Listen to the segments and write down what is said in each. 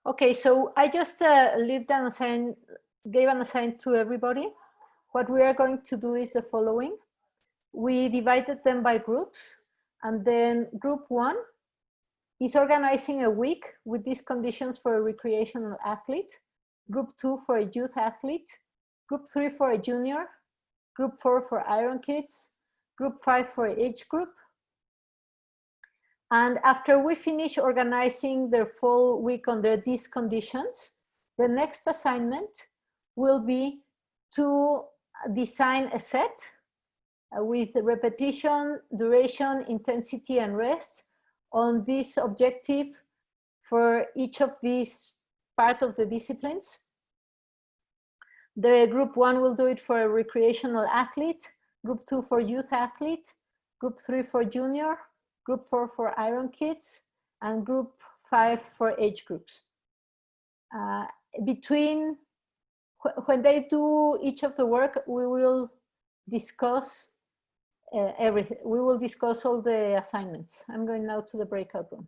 Okay, so I just gave an assignment to everybody. What we are going to do is the following. We divided them by groups, and then group 1 is organizing a week with these conditions for a recreational athlete, group 2 for a youth athlete, group 3 for a junior, group 4 for Iron Kids, group 5 for age group. And after we finish organizing their full week under these conditions, the next assignment will be to design a set with repetition, duration, intensity, and rest on this objective for each of these part of the disciplines. The group 1 will do it for a recreational athlete, group 2 for youth athlete, group 3 for junior, group 4 for Iron Kids, and group 5 for age groups. When they do each of the work, we will discuss everything. We will discuss all the assignments. I'm going now to the breakout room.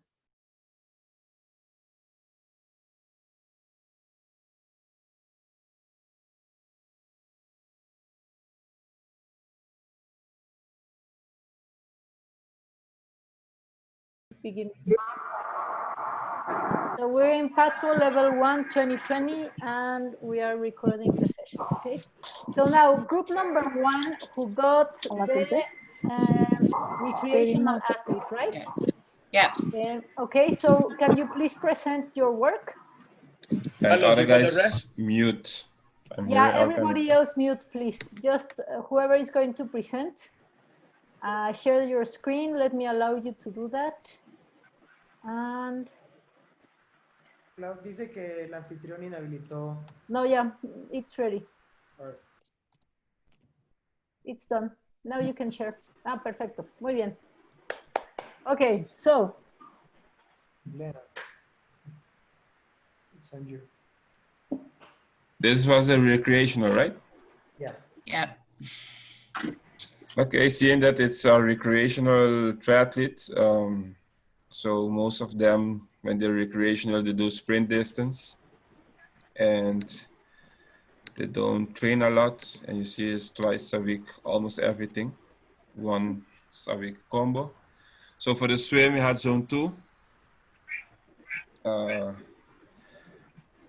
Begin. So we're in Pathway Level 1 2020, and we are recording the session, okay? So now group number 1 who got the recreational athlete, right? Yeah. Okay, so can you please present your work? And other guys, mute. Yeah, everybody else mute, please. Just whoever is going to present, share your screen. Let me allow you to do that. And Clau dice que el anfitrión inhabilitó. no, yeah, it's ready. Right. It's done. Now you can share. Ah, perfecto. Muy bien. Okay, so. Lena, it's on you. This was a recreational, right? Yeah. Yeah. Okay, seeing that it's a recreational triathlete, so most of them, when they're recreational, they do sprint distance, and they don't train a lot. And you see it's twice a week, almost everything, once a week combo. So for the swim, we had zone 2.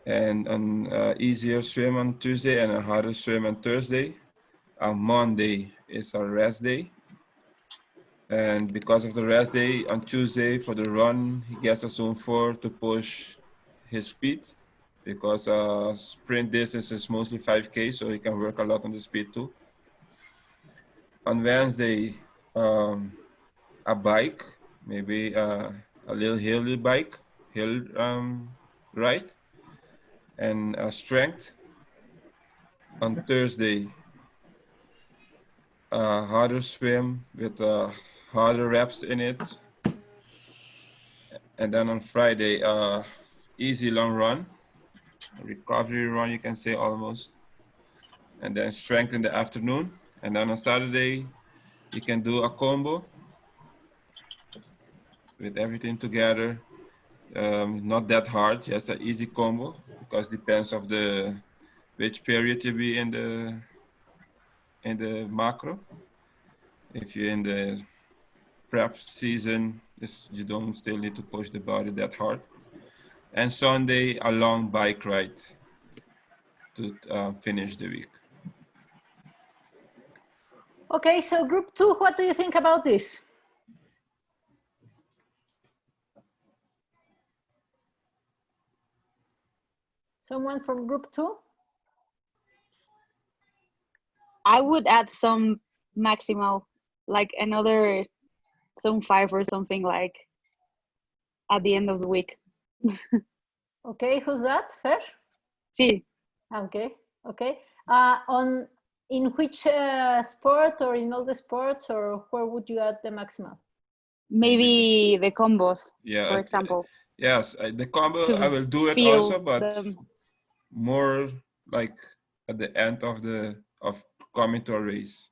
And an easier swim on Tuesday and a harder swim on Thursday. On Monday is a rest day. And because of the rest day, on Tuesday for the run, he gets a zone 4 to push his speed, because sprint distance is mostly 5K, so he can work a lot on the speed too. On Wednesday, a bike, maybe a little hilly bike, hill ride, and strength. On Thursday, a harder swim with harder reps in it. And then on Friday, easy long run, recovery run, you can say almost. And then strength in the afternoon. And then on Saturday, you can do a combo with everything together. Not that hard, just an easy combo, because depends of which period you be in the macro. If you're in the prep season, you don't still need to push the body that hard. And Sunday, a long bike ride to finish the week. Okay, so group 2, what do you think about this? Someone from group 2? I would add some maximal, like another zone 5 or something, like at the end of the week. Okay, who's that? Fer? Sí. Okay, okay. In which sport, or in all the sports, or where would you add the maximal? Maybe the combos, yeah, for example. Yes, the combo, I will do it also, but more like at the end of coming to a race.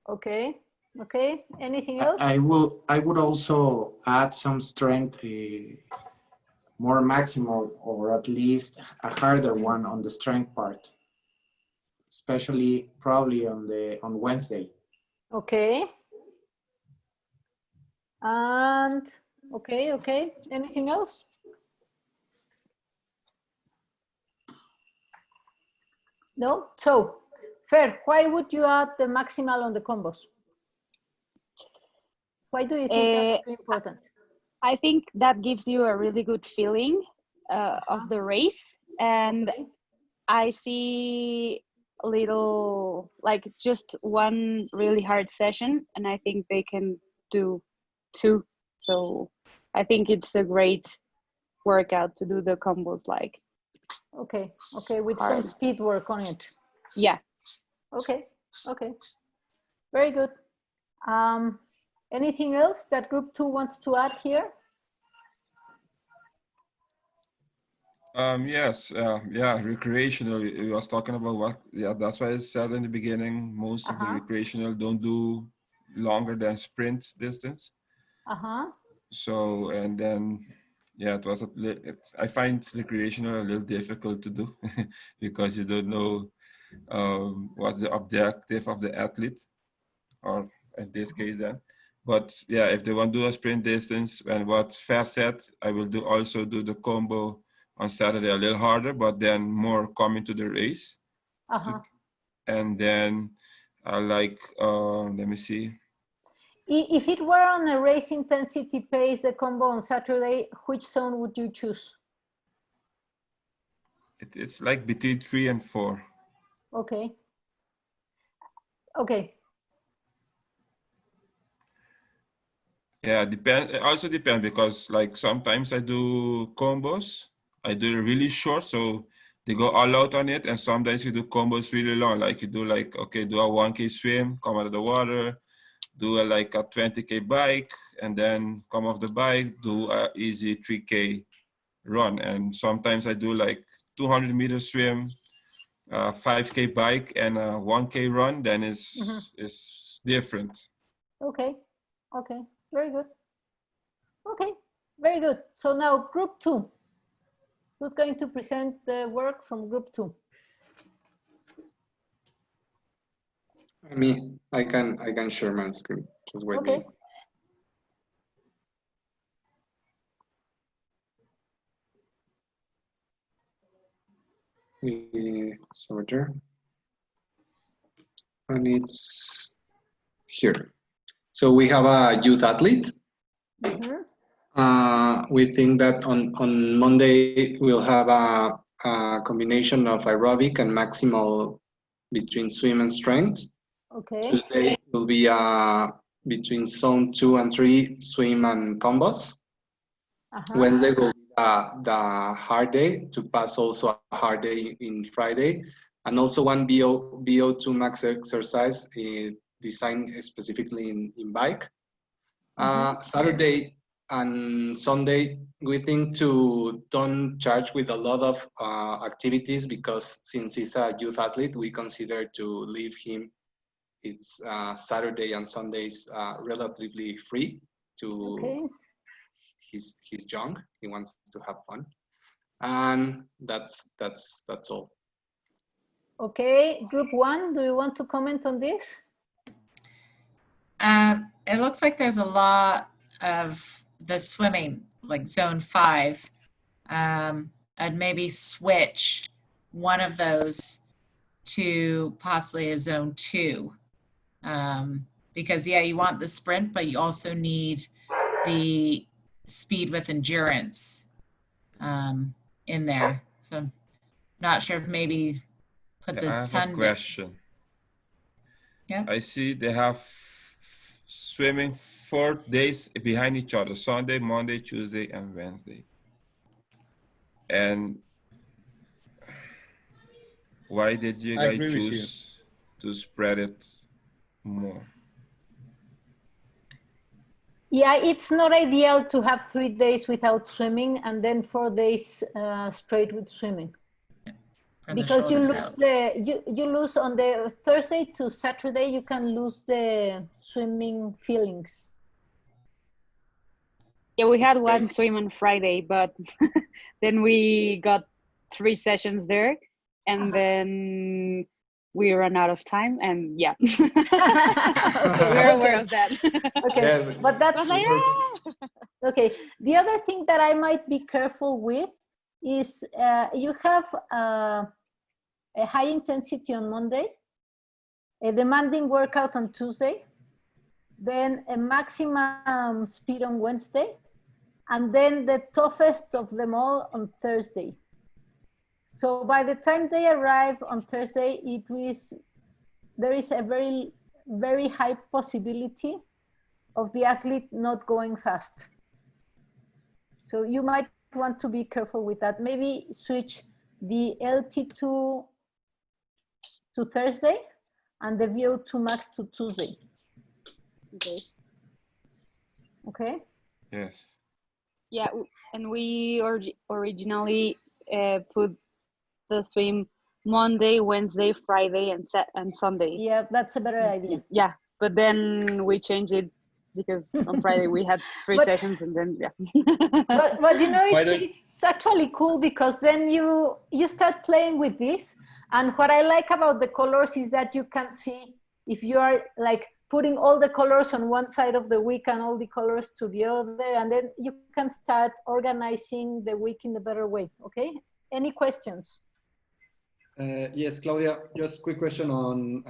Okay, okay. Anything else? I would also add some strength more maximal or at least a harder one on the strength part, especially probably on Wednesday. Okay. And okay. Anything else? No? So, Fer, why would you add the maximal on the combos? Why do you think that's important? I think that gives you a really good feeling of the race. And Okay. I see a little, like just one really hard session, and I think they can do two. So I think it's a great workout to do the combos like. Okay, with some Hard. speed work on it. Yeah. Okay. Very good. Anything else that group 2 wants to add here? Yes, yeah, recreational. We was talking about what, yeah, that's why I said in the beginning, most of the recreational don't do longer than sprint distance. So, and then, yeah, it was I find recreational a little difficult to do because you don't know what's the objective of the athlete, or in this case then. But yeah, if they want to do a sprint distance, and what Fer said, I will also do the combo on Saturday a little harder, but then more coming to the race. And then let me see. If it were on a race intensity pace, the combo on Saturday, which zone would you choose? It's like between 3 and 4. Okay. Yeah, it also depends, because like sometimes I do combos, I do it really short, so they go all out on it, and sometimes you do combos really long, like you do like, okay, do a 1K swim, come out of the water, do like a 20K bike, and then come off the bike, do a easy 3K run. And sometimes I do like 200-meter swim, 5K bike, and a 1K run. Then is different. Okay, very good. Okay, very good. So now group 2. Who's going to present the work from group 2? Me, I can share my screen. Just wait. Okay. It's over there. And it's here. So we have a youth athlete. We think that on Monday we'll have a combination of aerobic and maximal between swim and strength. Okay. Tuesday will be between zone 2 and 3, swim and combos. Wednesday will be the hard day, to pass also a hard day in Friday, and also one VO2 max exercise designed specifically in bike. Saturday and Sunday, we think to don't charge with a lot of activities, because since he's a youth athlete, we consider to leave him it's Saturday and Sundays relatively free to he's young, he wants to have fun, and that's all. Okay, group 1, do you want to comment on this? It looks like there's a lot of the swimming, like zone 5. I'd maybe switch one of those to possibly a zone 2. Because yeah, you want the sprint, but you also need the speed with endurance in there. So I'm not sure if maybe put the Sunday. I have a question. Yeah. I see they have swimming 4 days behind each other: Sunday, Monday, Tuesday, and Wednesday. And why did you guys choose to spread it more? Yeah, it's not ideal to have 3 days without swimming and then 4 days straight with swimming. Because you lose you lose on the Thursday to Saturday, you can lose the swimming feelings. Yeah, we had one swim on Friday, but then we got 3 sessions there, and then we ran out of time, and yeah, we're aware of that. Okay, Yeah, but I that's was like, ah! okay. The other thing that I might be careful with is you have a high intensity on Monday, a demanding workout on Tuesday, then a maximum speed on Wednesday, and then the toughest of them all on Thursday. So by the time they arrive on Thursday, there is a very, very high possibility of the athlete not going fast. So you might want to be careful with that. Maybe switch the LT2 to Thursday and the VO2 max to Tuesday. Okay. Okay. Yes. Yeah, and we originally put the swim Monday, Wednesday, Friday, and Sunday. Yeah, that's a better idea. Yeah, but then we changed it because on Friday we had 3 But- sessions, and then yeah. But you know, Why don't- it's actually cool because then you start playing with this. And what I like about the colors is that you can see if you are like putting all the colors on one side of the week and all the colors to the other, and then you can start organizing the week in a better way. Okay. Any questions? Yes, Claudia, just quick question on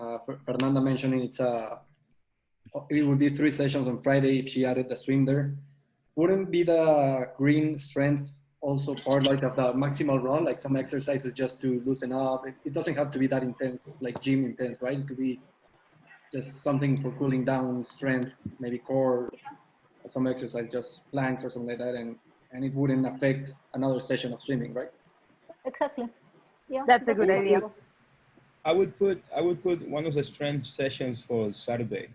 Fernanda mentioning it would be 3 sessions on Friday if she added the swim there. Wouldn't be the green strength also part like of the maximal run, like some exercises just to loosen up? It doesn't have to be that intense, like gym intense, right? It could be just something for cooling down, strength, maybe core, some exercise, just planks or something like that, and it wouldn't affect another session of swimming, right? Exactly. Yeah. That's a good idea. I would put one of the strength sessions for Saturday.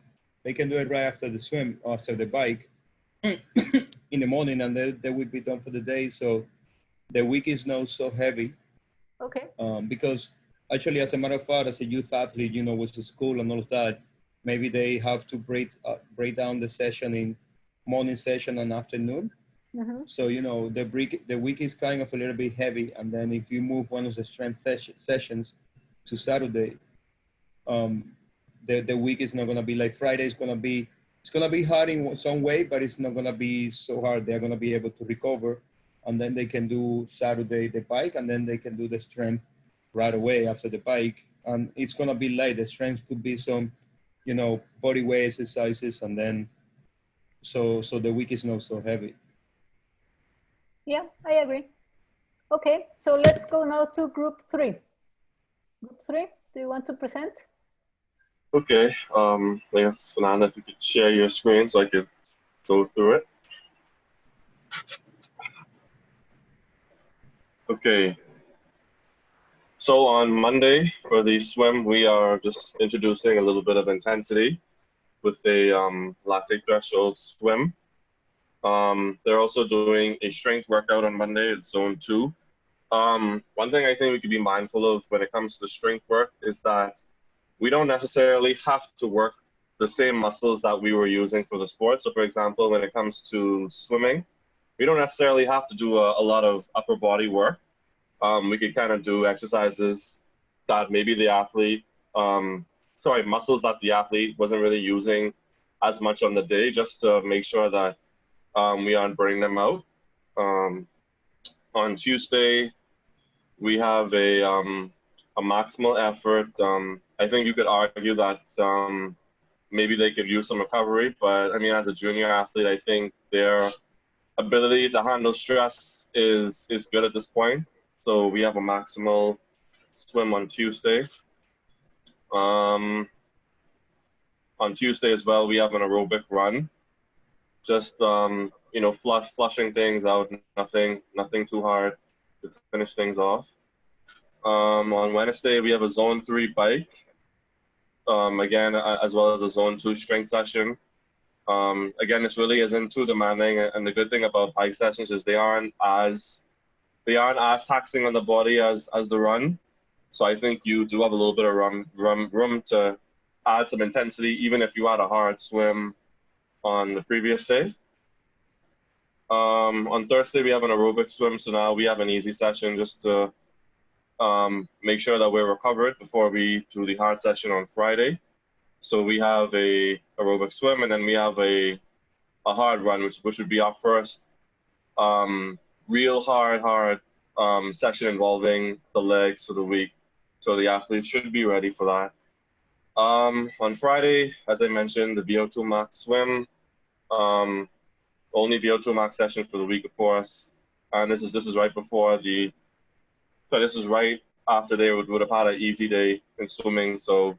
They can do it right after the swim, after the bike, in the morning, and they would be done for the day. So the week is not so heavy. Okay. Because actually, as a matter of fact, as a youth athlete, you know, with the school and all of that, maybe they have to break down the session in morning session and afternoon. Mm-hmm. So, you know, the week is kind of a little bit heavy. And then if you move one of the strength sessions to Saturday, the week is not going to be like Friday. It's going to be hard in some way, but it's not going to be so hard. They're going to be able to recover. And then they can do Saturday the bike, and then they can do the strength right away after the bike. And it's going to be light. The strength could be some, you know, body weight exercises. And then, so the week is not so heavy. Yeah, I agree. Okay, so let's go now to group 3. Group 3, do you want to present? Okay, I guess, Fernanda, if you could share your screen so I could go through it. Okay. So on Monday for the swim, we are just introducing a little bit of intensity with a lactate threshold swim. They're also doing a strength workout on Monday. It's zone 2. One thing I think we could be mindful of when it comes to strength work is that we don't necessarily have to work the same muscles that we were using for the sport. So for example, when it comes to swimming, we don't necessarily have to do a lot of upper body work. We could kind of do exercises that maybe the athlete, muscles that the athlete wasn't really using as much on the day, just to make sure that we aren't burning them out. On Tuesday, we have a maximal effort. I think you could argue that maybe they could use some recovery, but I mean, as a junior athlete, I think their ability to handle stress is good at this point. So we have a maximal swim on Tuesday. On Tuesday as well, we have an aerobic run. Just you know, flushing things out, nothing too hard to finish things off. On Wednesday, we have a zone 3 bike. Again, as well as a zone 2 strength session. Again, this really isn't too demanding, and the good thing about bike sessions is they aren't as taxing on the body as the run. So I think you do have a little bit of room to add some intensity, even if you had a hard swim on the previous day. On Thursday, we have an aerobic swim. So now we have an easy session just to make sure that we're recovered before we do the hard session on Friday. So we have a aerobic swim, and then we have a hard run, which would be our first real hard session involving the legs of the week. So the athletes should be ready for that. On Friday, as I mentioned, the VO2 max swim, only VO2 max session for the week before us. And this is right before this is right after they would have had an easy day in swimming. So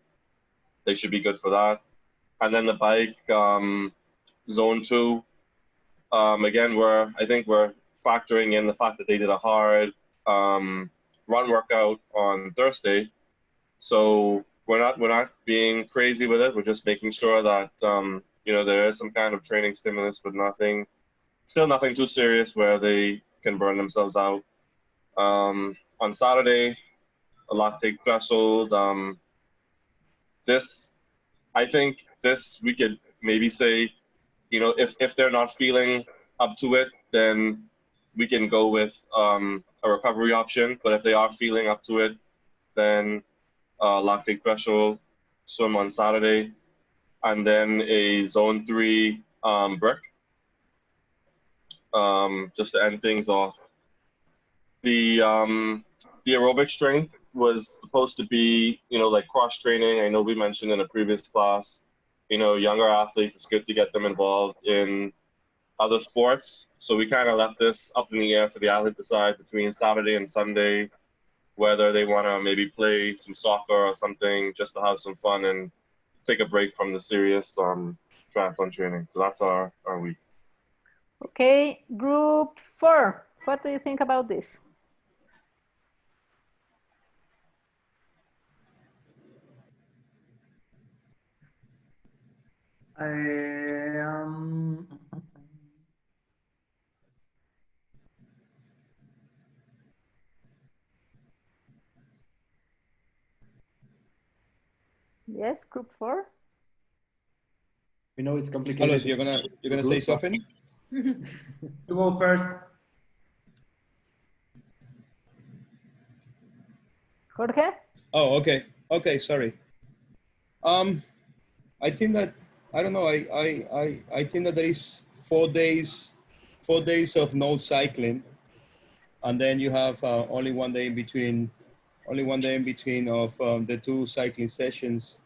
they should be good for that. And then the bike, zone 2, again, I think we're factoring in the fact that they did a hard run workout on Thursday. So we're not being crazy with it. We're just making sure that there is some kind of training stimulus, but still nothing too serious where they can burn themselves out. On Saturday, a lactate threshold. I think we could maybe say, if they're not feeling up to it, then we can go with a recovery option. But if they are feeling up to it, then lactate threshold swim on Saturday, and then a zone 3 brick, just to end things off. The aerobic strength was supposed to be, like cross training. I know we mentioned in a previous class, younger athletes, it's good to get them involved in other sports. So we kind of left this up in the air for the athlete to decide between Saturday and Sunday, whether they want to maybe play some soccer or something just to have some fun and take a break from the serious triathlon training. So that's our week. Okay, group 4. What do you think about this? Yes, group 4. We know it's complicated. Carlos, you're gonna say something? You go first. Jorge? Oh, okay. Okay, sorry. I think that, I don't know, I think that there is 4 days of no cycling, and then you have only one day in between of the 2 cycling sessions.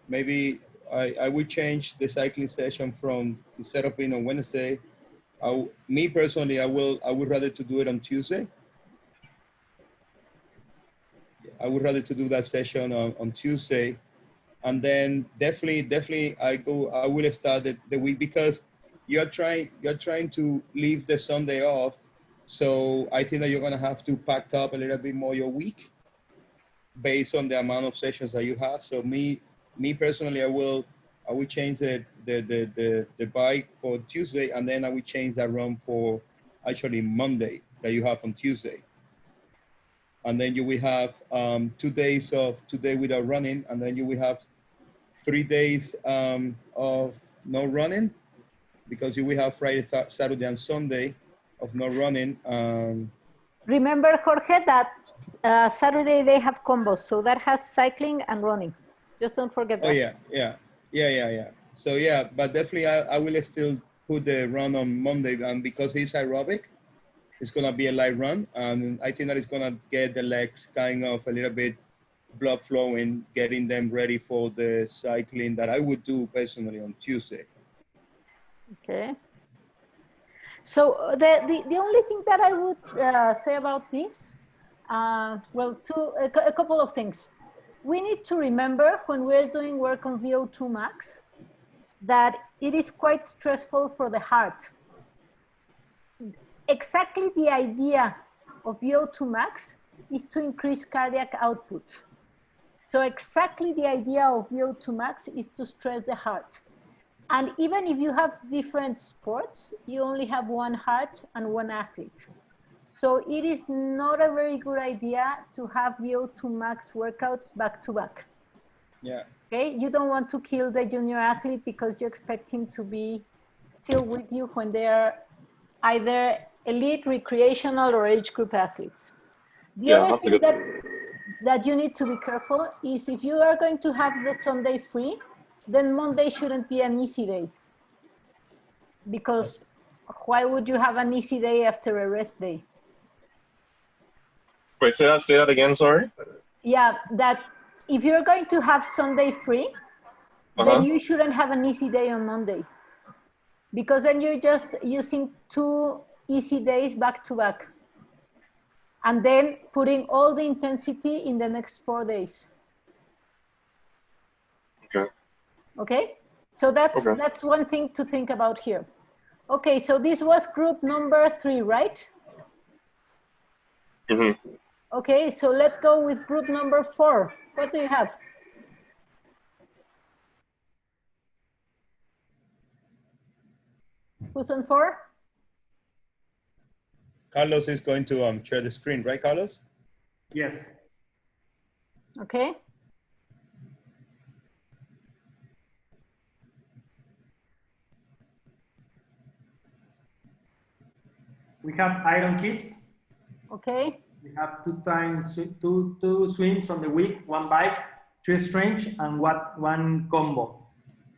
Maybe I would change the cycling session from, instead of being on Wednesday, me personally, I would rather to do it on Tuesday. I would rather to do that session on Tuesday. And then definitely I will start the week, because you're trying to leave the Sunday off. So I think that you're gonna have to pack up a little bit more your week based on the amount of sessions that you have. So me personally, I will change the bike for Tuesday, and then I will change that run for actually Monday that you have on Tuesday. And then you will have 2 days without running, and then you will have 3 days of no running, because you will have Friday, Saturday, and Sunday of no running. Remember, Jorge, that Saturday they have combos, so that has cycling and running. Just don't forget that. Oh yeah. So yeah, but definitely I will still put the run on Monday, and because it's aerobic, it's gonna be a light run, and I think that it's gonna get the legs kind of a little bit blood flowing, getting them ready for the cycling that I would do personally on Tuesday. Okay. So the only thing that I would say about this, well, a couple of things. We need to remember when we're doing work on VO2 max that it is quite stressful for the heart. Exactly the idea of VO2 max is to increase cardiac output. So exactly the idea of VO2 max is to stress the heart. And even if you have different sports, you only have one heart and one athlete. So it is not a very good idea to have VO2 max workouts back to back. Yeah. Okay, you don't want to kill the junior athlete because you expect him to be still with you when they're either elite, recreational, or age group athletes. The Yeah, other that's a thing good. that you need to be careful is if you are going to have the Sunday free, then Monday shouldn't be an easy day. Because why would you have an easy day after a rest day? Wait, say that again, sorry. Yeah, that if you're going to have Sunday free, then you shouldn't have an easy day on Monday. Because then you're just using 2 easy days back to back. And then putting all the intensity in the next 4 days. Okay. Okay? So that's one thing to think about here. Okay, so this was group number 3, right? Mm-hmm. Okay, so let's go with group number 4. What do you have? Who's on 4? Carlos is going to share the screen, right, Carlos? Yes. Okay. We have Iron Kids. Okay. We have two swims on the week, 1 bike, 3 strength, and one combo.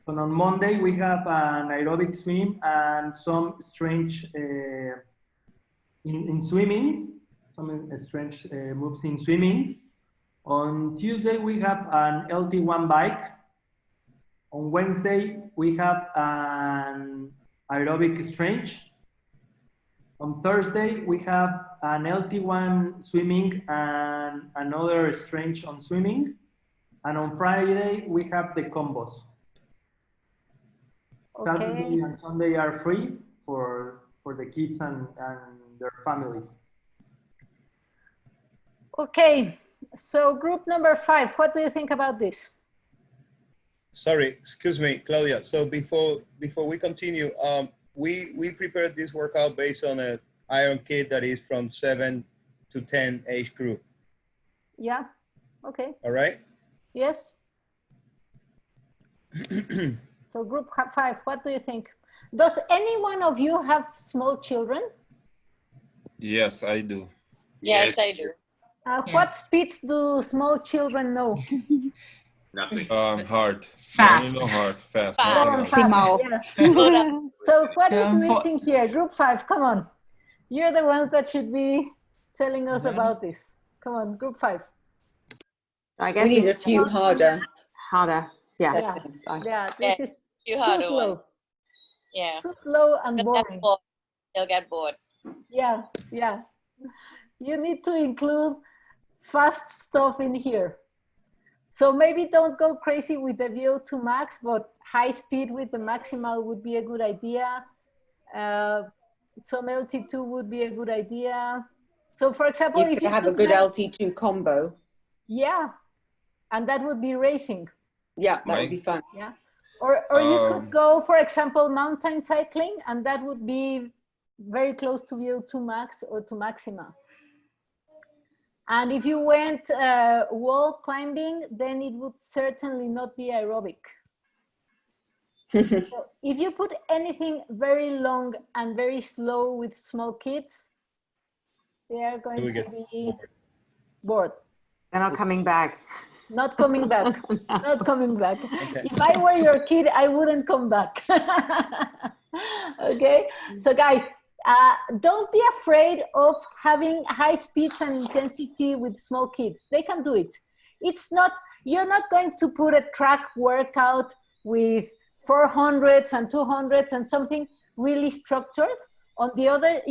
So on Monday we have an aerobic swim and some strength in swimming, some strength moves in swimming. On Tuesday we have an LT1 bike. On Wednesday we have an aerobic strength. On Thursday, we have an LT1 swimming and another strength on swimming. And on Friday, we have the combos. Okay. Saturday and Sunday are free for the kids and their families. Okay, so group number 5, what do you think about this? Sorry, excuse me, Claudia. So before we continue, we prepared this workout based on an Iron Kid that is from 7 to 10 age group. Yeah, okay. All right? Yes. So group 5, what do you think? Does any one of you have small children? Yes, I do. Yes, I do. What speeds do small children know? Nothing. Hard. Fast. No, hard. Fast. Fast. nothing else. Fast, yeah. So what is So missing here? Group 5, come on. You're the ones that should be telling us about this. Come on, group 5. I guess We need a few harder. Yeah. Yeah, yeah, this is You too harder slow. one. Yeah. Too slow and They'll get boring. bored. They'll get bored. Yeah, yeah. You need to include fast stuff in here. So maybe don't go crazy with the VO2 max, but high speed with the maximal would be a good idea. Some LT2 would be a good idea. So for example, You if could you have a took good that- LT2 combo. Yeah, and that would be racing. Yeah, that would be fun. Yeah. Or you could go, for example, mountain cycling, and that would be very close to VO2 max or to maxima. And if you went wall climbing, then it would certainly not be aerobic. So if you put anything very long and very slow with small kids, they are going to be bored. They're not coming back. Not coming back. Not coming back. Okay. If I were your kid, I wouldn't come back. Okay, so guys, don't be afraid of having high speeds and intensity with small kids. They can do it. It's not, you're not going to put a track workout with 400s and 200s and something really structured. On the other,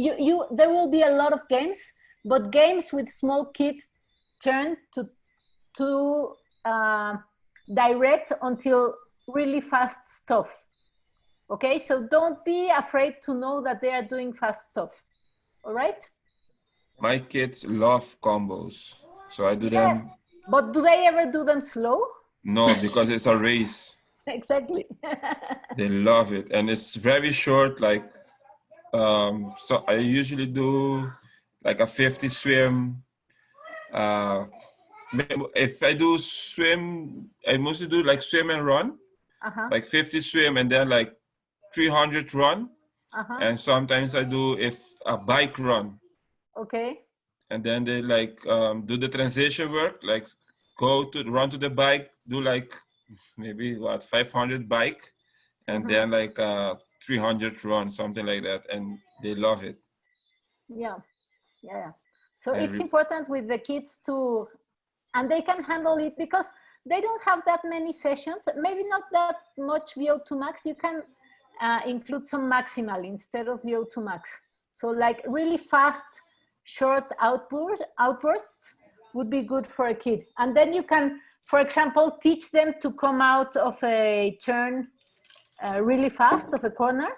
there will be a lot of games, but games with small kids turn to direct until really fast stuff. Okay, so don't be afraid to know that they are doing fast stuff. All right? My kids love combos, so I do them. But do they ever do them slow? No, because it's a race. Exactly. They love it, and it's very short. Like, so I usually do like a 50 swim. If I do swim, I mostly do like swim and run, like 50 swim and then like 300 run. And sometimes I do a bike run. Okay. And then they like do the transition work, like run to the bike, do like maybe 500 bike, and then like 300 run, something like that, and they love it. Yeah. So it's important with the kids to, and they can handle it because they don't have that many sessions, maybe not that much VO2 max. You can include some maximal instead of VO2 max. So like really fast, short outbursts would be good for a kid. And then you can, for example, teach them to come out of a turn really fast, of a corner,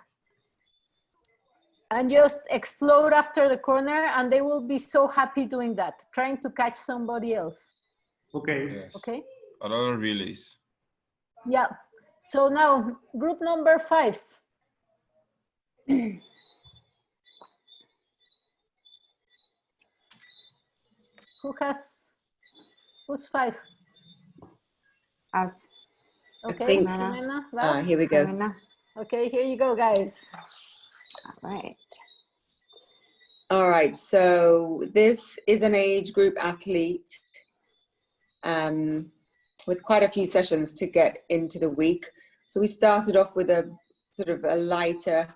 and just explode after the corner, and they will be so happy doing that, trying to catch somebody else. Okay. Yes. Okay. A lot of relays. Yeah. So now group number 5. Who's 5? Us. Okay. Ximena. Here we go. Ximena. Okay, here you go, guys. All right. All right, so this is an age group athlete with quite a few sessions to get into the week. So we started off with a sort of a lighter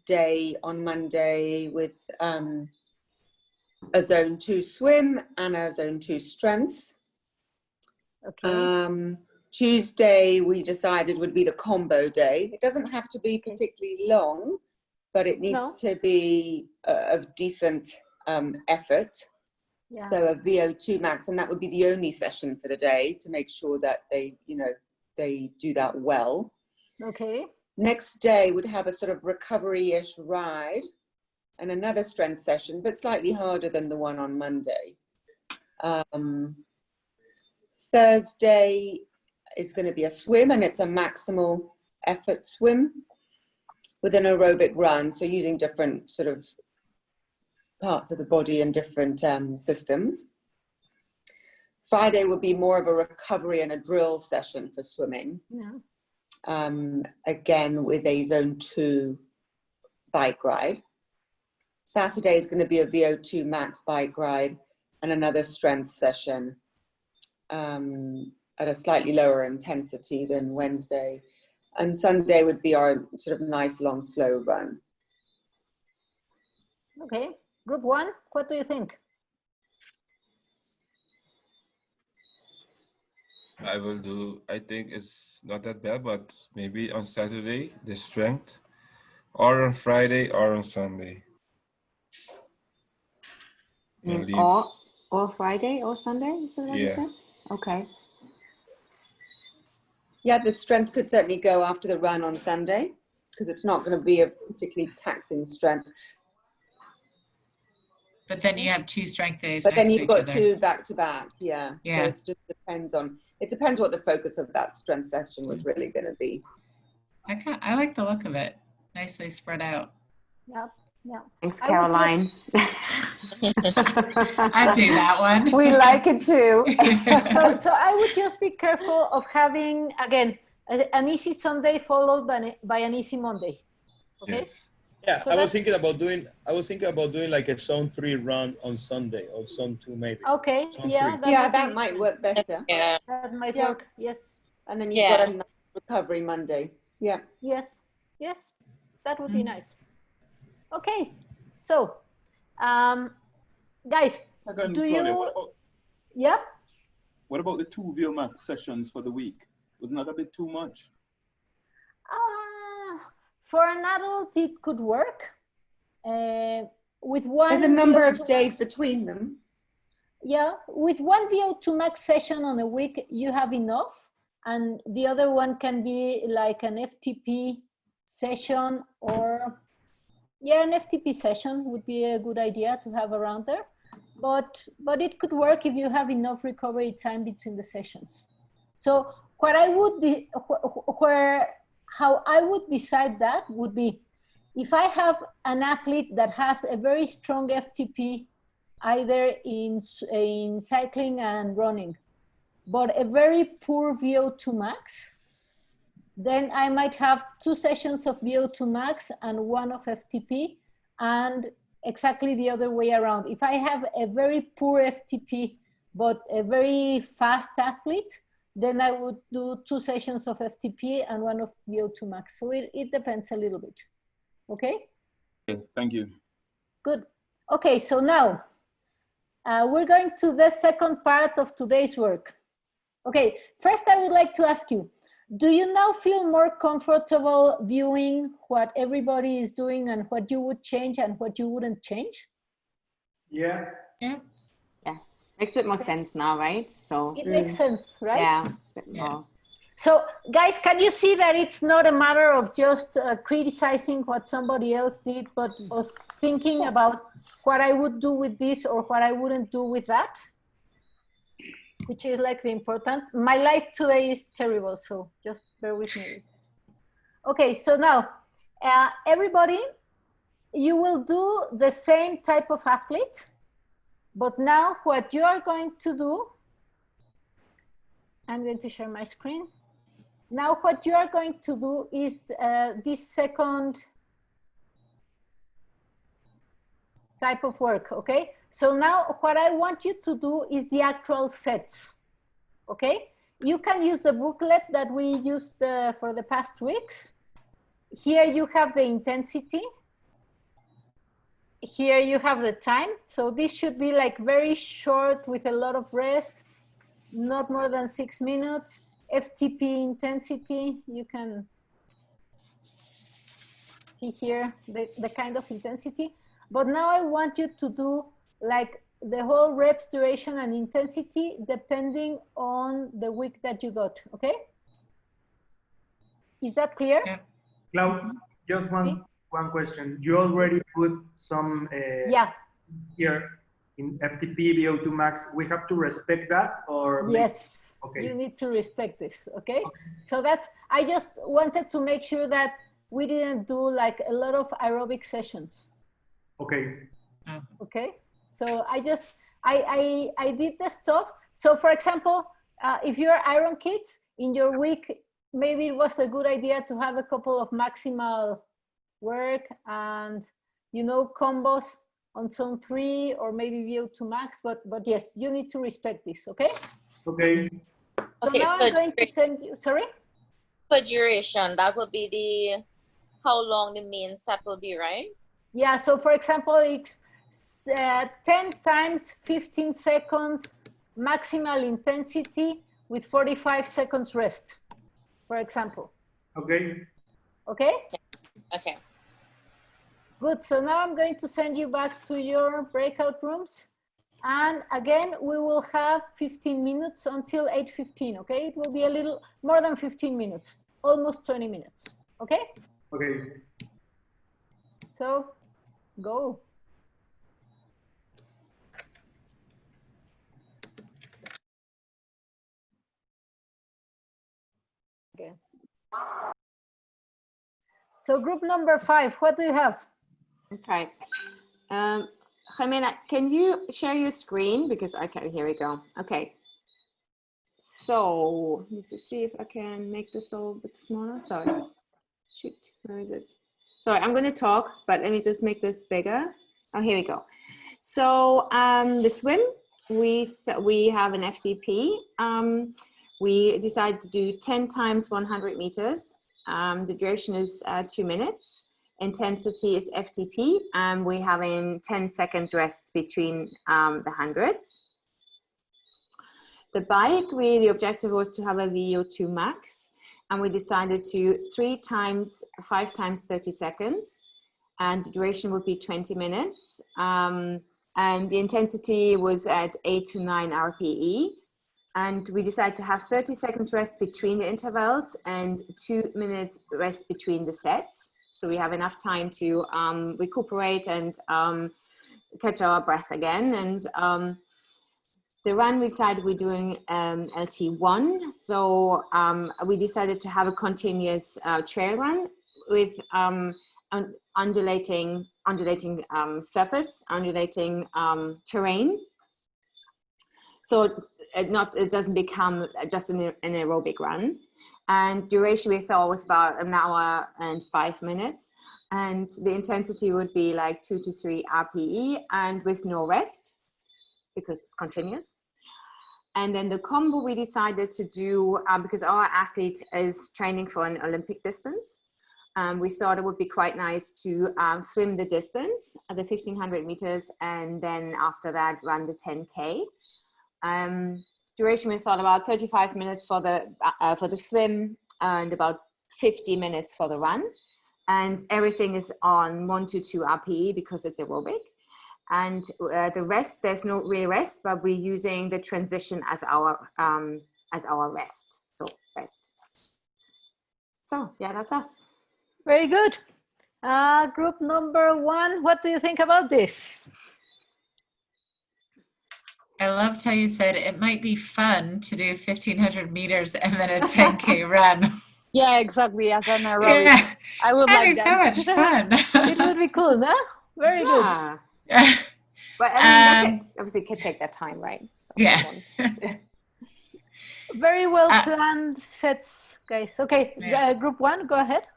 day on Monday with a zone 2 swim and a zone 2 strength. Okay. Tuesday we decided would be the combo day. It doesn't have to be particularly long, but it needs to be of decent effort. Yeah. So a VO2 max, and that would be the only session for the day to make sure that they, they do that well. Okay. Next day would have a sort of recovery-ish ride and another strength session, but slightly harder than the one on Monday. Thursday is going to be a swim, and it's a maximal effort swim with an aerobic run, so using different sort of parts of the body and different systems. Friday would be more of a recovery and a drill session for swimming. Yeah. Again, with a zone 2 bike ride. Saturday is going to be a VO2 max bike ride and another strength session at a slightly lower intensity than Wednesday. And Sunday would be our sort of nice, long, slow run. Okay. Group 1, what do you think? I think it's not that bad, but maybe on Saturday, the strength, or on Friday, or on Sunday. Or Friday or Sunday, is that what you said? Okay. Yeah, the strength could certainly go after the run on Sunday, because it's not going to be a particularly taxing strength. But then you have 2 strength days. But next then to you've each got other. 2 back to back, yeah. Yeah. So it just depends on, it depends what the focus of that strength session was really going to be. I like the look of it. Nicely spread out. Yep. Yeah. Thanks, Caroline. I do that one. We like it too. So I would just be careful of having, again, an easy Sunday followed by an easy Monday. Okay. Yes. Yeah, So I was thinking about doing like a zone 3 run on Sunday, or zone 2 maybe. Okay. Zone Yeah. 3. That might work better. Yeah. That might work. Yes. And then you've got a nice recovery Monday. Yeah. Yes. Yes. That would be nice. Okay. So, guys, Second, do Claudia, you? Yeah. What about the 2 VO max sessions for the week? Wasn't that a bit too much? For an adult, it could work. With one. There's a number of VO2 days max, between them. Yeah, with one VO2 max session on a week, you have enough. And the other one can be like an FTP session, or an FTP session would be a good idea to have around there. But it could work if you have enough recovery time between the sessions. So what I would how I would decide that would be, if I have an athlete that has a very strong FTP, either in cycling and running, but a very poor VO2 max, then I might have 2 sessions of VO2 max and 1 of FTP, and exactly the other way around. If I have a very poor FTP, but a very fast athlete, then I would do 2 sessions of FTP and 1 of VO2 max. So it depends a little bit. Okay? Okay, thank you. Good. Okay, so now we're going to the second part of today's work. Okay, first I would like to ask you, do you now feel more comfortable viewing what everybody is doing and what you would change and what you wouldn't change? Yeah. Yeah. Yeah, makes a bit more sense now, right? So it makes sense, right? Yeah, a bit more. So guys, can you see that it's not a matter of just criticizing what somebody else did, but of thinking about what I would do with this or what I wouldn't do with that? Which is like the important. My light today is terrible, so just bear with me. Okay, so now everybody, you will do the same type of athlete, but now what you are going to do, I'm going to share my screen. Now what you are going to do is this second type of work, okay? So now what I want you to do is the actual sets, okay? You can use the booklet that we used for the past weeks. Here you have the intensity. Here you have the time. So this should be like very short with a lot of rest, not more than 6 minutes. FTP intensity, you can see here the kind of intensity. But now I want you to do like the whole reps duration and intensity depending on the week that you got, okay? Is that clear? Yeah. Clau, just one question. You already put some yeah. here in FTP, VO2 max. We have to respect that, or yes, okay. You need to respect this, okay? So that's, I just wanted to make sure that we didn't do like a lot of aerobic sessions. Okay. Okay, so I did the stuff. So for example, if you're Iron Kids, in your week, maybe it was a good idea to have a couple of maximal work and, you know, combos on zone 3 or maybe VO2 max, but yes, you need to respect this, okay? Okay. So now I'm going to send you, sorry? For duration, that will be the, how long the main set will be, right? Yeah, so for example, it's 10 times 15 seconds maximal intensity with 45 seconds rest, for example. Okay. Okay? Okay. Good, so now I'm going to send you back to your breakout rooms. And again, we will have 15 minutes until 8:15, okay? It will be a little more than 15 minutes, almost 20 minutes, okay? Okay. So, go. Okay. So group number 5, what do you have? Okay. Jimena, can you share your screen? Because, okay, here we go. Okay. So, let's see if I can make this all a bit smaller. Sorry. Shoot, where is it? Sorry, I'm going to talk, but let me just make this bigger. Oh, here we go. So, the swim, we have an FTP. We decided to do 10 times 100 meters. The duration is 2 minutes. Intensity is FTP, and we're having 10 seconds rest between the hundreds. The bike, the objective was to have a VO2 max, and we decided to 3 times 5 times 30 seconds, and the duration would be 20 minutes. And the intensity was at 8 to 9 RPE. And we decided to have 30 seconds rest between the intervals and 2 minutes rest between the sets. So we have enough time to recuperate and catch our breath again. And the run, we decided we're doing LT1. So we decided to have a continuous trail run with undulating surface, undulating terrain. So it doesn't become just an aerobic run. And duration we thought was about an hour and 5 minutes. And the intensity would be like 2 to 3 RPE and with no rest because it's continuous. And then the combo we decided to do, because our athlete is training for an Olympic distance, we thought it would be quite nice to swim the distance at the 1500 meters and then after that run the 10K. Duration we thought about 35 minutes for the swim and about 50 minutes for the run. And everything is on 1 to 2 RPE because it's aerobic. And the rest, there's no real rest, but we're using the transition as our rest. So rest. So yeah, that's us. Very good. Group number 1, what do you think about this? I loved how you said it might be fun to do 1500 meters and then a 10K run. Yeah, exactly. As an aerobic, Yeah, I would that'd like be that. so much fun. It would be cool, no? Very good. Yeah. But I mean, obviously, kids take their time, right? So Yeah. Very well planned sets, guys. Okay, group 1, go ahead.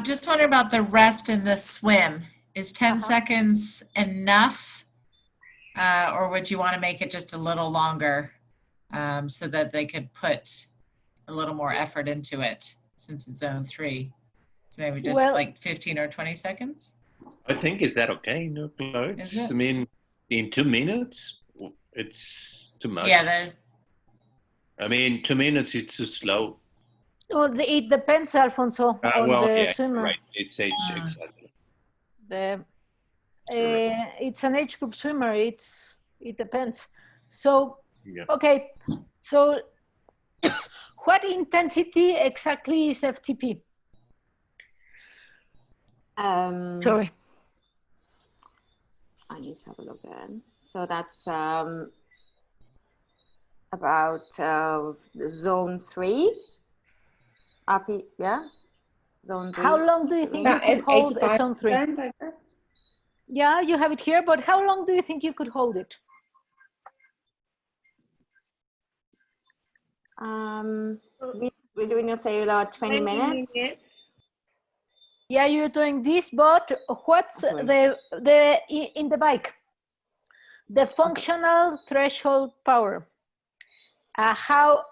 Just wondering about the rest in the swim. Is 10 seconds enough? Or would you want to make it just a little longer so that they could put a little more effort into it since it's zone 3? So maybe just like 15 or 20 seconds? I think, is that okay? No, Is it? I mean, in 2 minutes, it's too much. Yeah, there's. I mean, 2 minutes is too slow. Well, it depends, Alfonso, on Well, the yeah, swimmer. right. It's age, exactly. It's an age group swimmer. It depends. So, Yeah. okay. So, what intensity exactly is FTP? Sorry. I need to have a look again. So that's about zone 3. RP, yeah? Zone 3. How long do you think you could hold a zone 3? Yeah, you have it here, but how long do you think you could hold it? We're doing a cellular 20 minutes. Yeah, you're doing this, but what's in the bike? The functional threshold power. How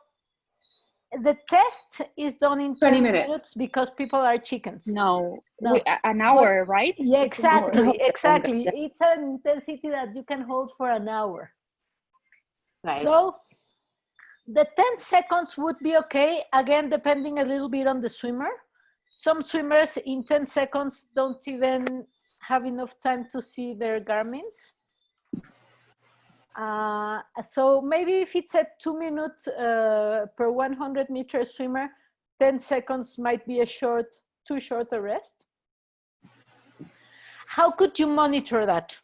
the test is done in 20 minutes because people are chickens. No. An hour, right? Yeah, exactly. It's an intensity that you can hold for an hour. Right. So the 10 seconds would be okay, again, depending a little bit on the swimmer. Some swimmers in 10 seconds don't even have enough time to see their Garmins. So maybe if it's a 2 minutes per 100 meter swimmer, 10 seconds might be too short a rest. How could you monitor that?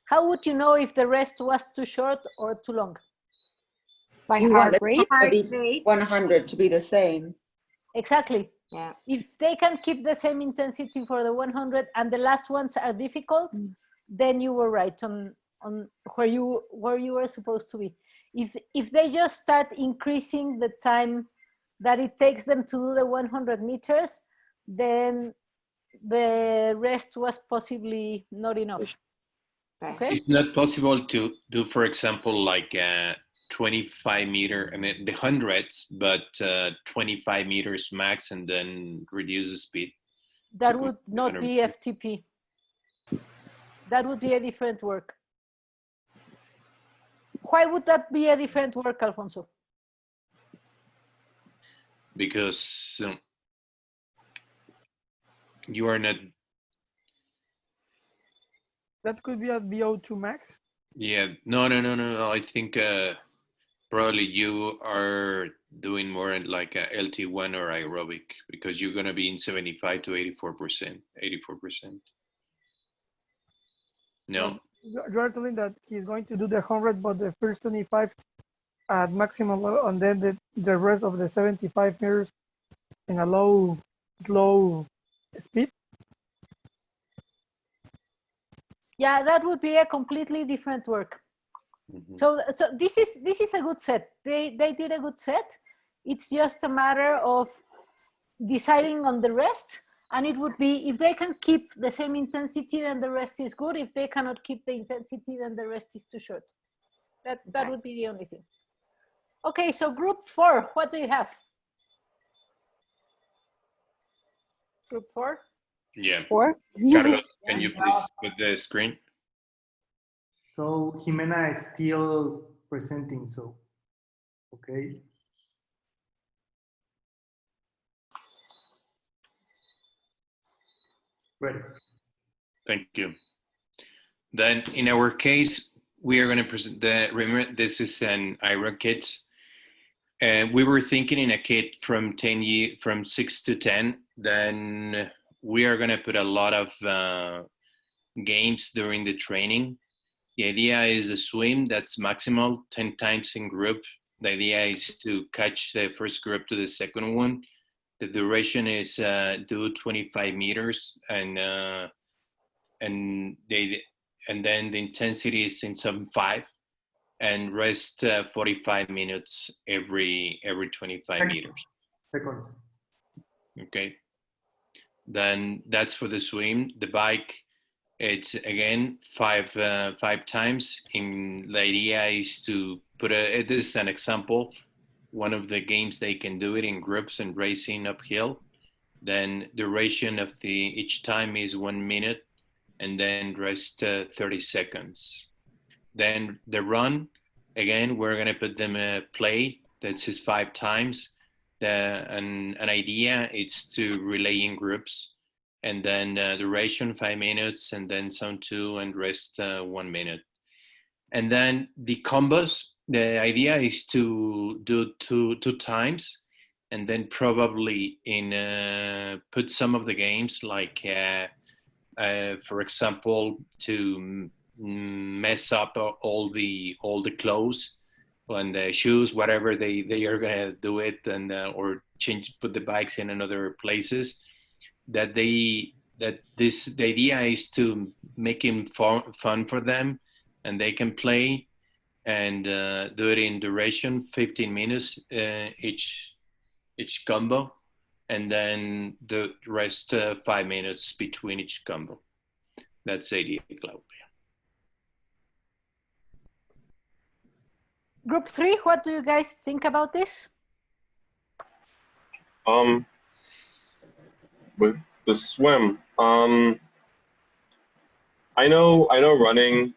How would you know if the rest was too short or too long? By You heart want rate? the 100 to be the same. Exactly. Yeah. If they can keep the same intensity for the 100 and the last ones are difficult, then you were right on where you were supposed to be. If they just start increasing the time that it takes them to do the 100 meters, then the rest was possibly not enough. Okay. It's not possible to do, for example, like 25 meter, I mean the hundreds, but 25 meters max and then reduce the speed. That would not be FTP. That would be a different work. Why would that be a different work, Alfonso? Because you are not. That could be a VO2 max. Yeah, no. I think probably you are doing more in like a LT1 or aerobic because you're gonna be in 75 to 84%. No. You are telling that he's going to do the 100, but the first 25 at maximum level, and then the rest of the 75 meters in a slow speed. Yeah, that would be a completely different work. So this is a good set. They did a good set. It's just a matter of deciding on the rest. And it would be, if they can keep the same intensity, then the rest is good. If they cannot keep the intensity, then the rest is too short. That would be the only thing. Okay, so group 4, what do you have? Group 4? Yeah. 4? Carlos, can you please put the screen? So Jimena is still presenting, so, okay. Ready. Thank you. Then in our case, we are going to present remember, this is an IRA kit. And we were thinking in a kit from 6 to 10, then we are going to put a lot of games during the training. The idea is a swim that's maximal 10 times in group. The idea is to catch the first group to the second one. The duration is do 25 meters, and then the intensity is in sub 5, and rest 45 minutes every 25 meters. Seconds. Okay. Then that's for the swim. The bike, it's again five times. The idea is to put this is an example. One of the games they can do it in groups and racing uphill. Then duration of each time is 1 minute, and then rest 30 seconds. Then the run, again, we're gonna put them a play that says 5 times. An idea is to relay in groups, and then duration 5 minutes, and then some 2, and rest 1 minute. And then the combos, the idea is to do two times, and then probably put some of the games like, for example, to mess up all the clothes and the shoes, whatever they are gonna do it, and or put the bikes in another places. The idea is to make it fun for them, and they can play and do it in duration 15 minutes each combo, and then the rest 5 minutes between each combo. That's the idea, Claudia. Group 3, what do you guys think about this? With the swim, I know running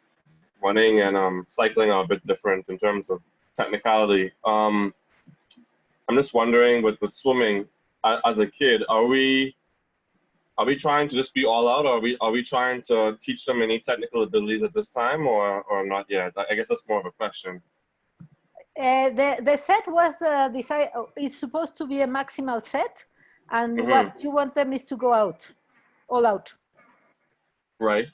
and cycling are a bit different in terms of technicality. I'm just wondering with swimming, as a kid, are we trying to just be all out, or are we trying to teach them any technical abilities at this time, or not yet? I guess that's more of a question. The set was decided, it's supposed to be a maximal set, and what you want them is to go out, all out. Right.